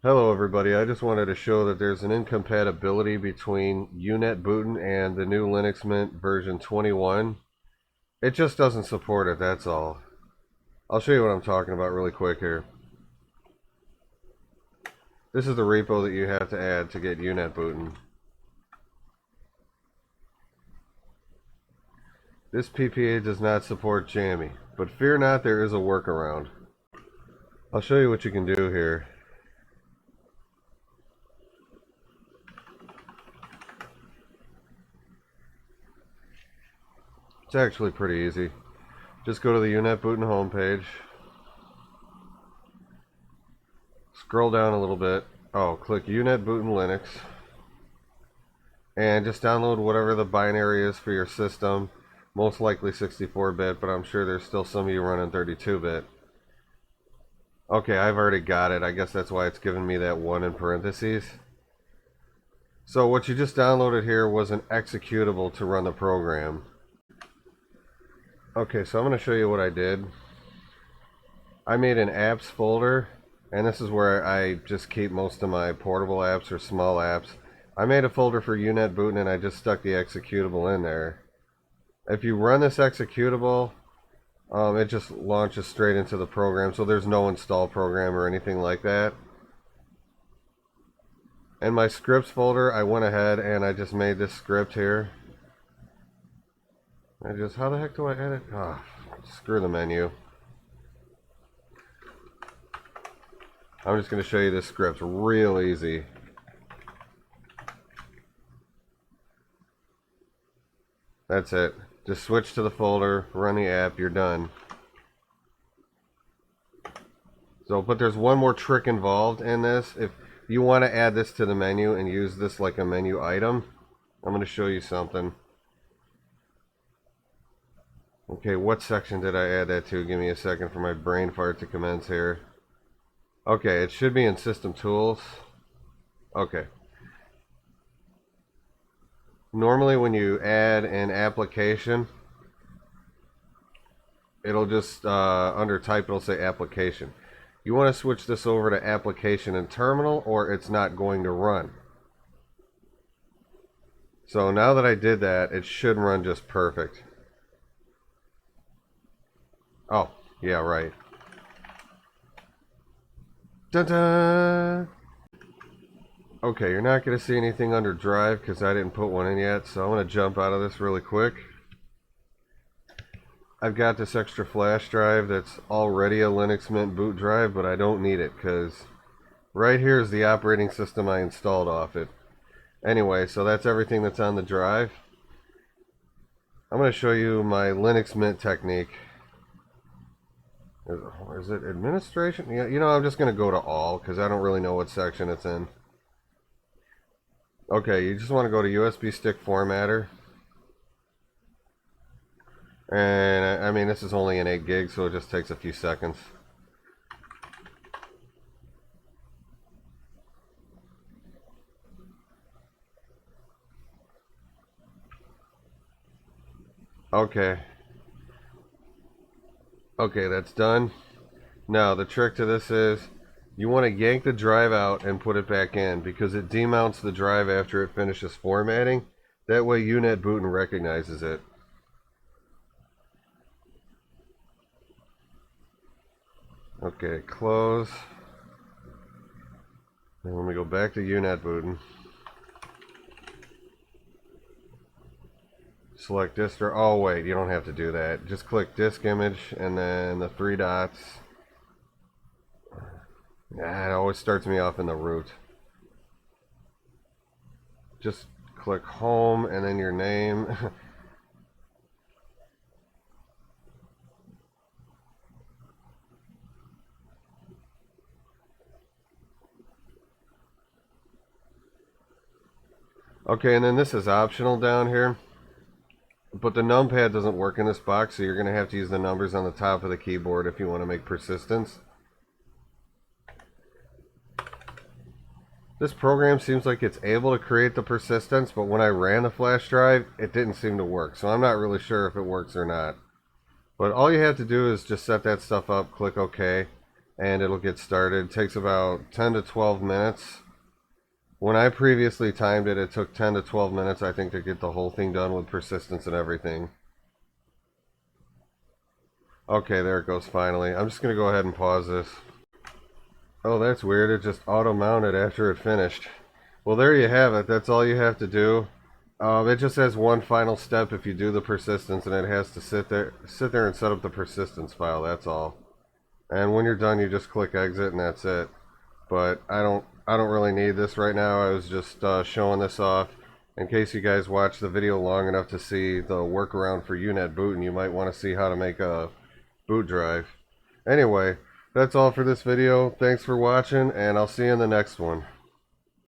Hello everybody, I just wanted to show that there's an incompatibility between Unetbootin and the new Linux Mint version 21. It just doesn't support it, that's all. I'll show you what I'm talking about really quick here. This is the repo that you have to add to get Unetbootin. This PPA does not support Jammy, but fear not, there is a workaround. I'll show you what you can do here. It's actually pretty easy. Just go to the Unetbootin homepage. Scroll down a little bit. Oh, click Unetbootin Linux. And just download whatever the binary is for your system. Most likely 64-bit, but I'm sure there's still some of you running 32-bit. Okay, I've already got it. I guess that's why it's giving me that 1 in parentheses. So what you just downloaded here was an executable to run the program. Okay, so I'm going to show you what I did. I made an apps folder, and this is where I just keep most of my portable apps or small apps. I made a folder for Unetbootin and I just stuck the executable in there. If you run this executable, it just launches straight into the program, so there's no install program or anything like that. In my scripts folder, I went ahead and I just made this script here. How the heck do I edit? Ah, screw the menu. I'm just going to show you this script real easy. That's it. Just switch to the folder, run the app, you're done. So, but there's one more trick involved in this. If you want to add this to the menu and use this like a menu item, I'm going to show you something. Okay, what section did I add that to? Give me a second for my brain fart to commence here. Okay, it should be in System Tools. Okay. Normally when you add an application, it'll just, under type, it'll say application. You want to switch this over to application in terminal or it's not going to run. So now that I did that, it should run just perfect. Oh, yeah, right. Dun-dun! Okay, you're not going to see anything under drive because I didn't put one in yet, so I'm going to jump out of this really quick. I've got this extra flash drive that's already a Linux Mint boot drive, but I don't need it because right here is the operating system I installed off it. Anyway, so that's everything that's on the drive. I'm going to show you my Linux Mint technique. Is it administration? Yeah, you know, I'm just going to go to all because I don't really know what section it's in. Okay, you just want to go to USB stick formatter. And I mean, this is only an 8 gig, so it just takes a few seconds. Okay. Okay, that's done. Now, the trick to this is you want to yank the drive out and put it back in because it demounts the drive after it finishes formatting. That way Unetbootin recognizes it. Okay, close. And when we go back to Unetbootin, select distro. Oh wait, you don't have to do that. Just click disk image and then the 3 dots. It always starts me off in the root. Just click home and then your name. Okay, and then this is optional down here. But the numpad doesn't work in this box, so you're going to have to use the numbers on the top of the keyboard if you want to make persistence. This program seems like it's able to create the persistence, but when I ran the flash drive, it didn't seem to work. So I'm not really sure if it works or not. But all you have to do is just set that stuff up, click OK. and it'll get started. It takes about 10 to 12 minutes. When I previously timed it, it took 10 to 12 minutes, I think, to get the whole thing done with persistence and everything. Okay, there it goes finally. I'm just going to go ahead and pause this. Oh, that's weird. It just auto-mounted after it finished. Well, there you have it. That's all you have to do. It just has one final step if you do the persistence, and it has to sit there and set up the persistence file. That's all. And when you're done, you just click exit, and that's it. But I don't really need this right now. I was just showing this off in case you guys watch the video long enough to see the workaround for Unetbootin. You might want to see how to make a boot drive. Anyway, that's all for this video. Thanks for watching, and I'll see you in the next one.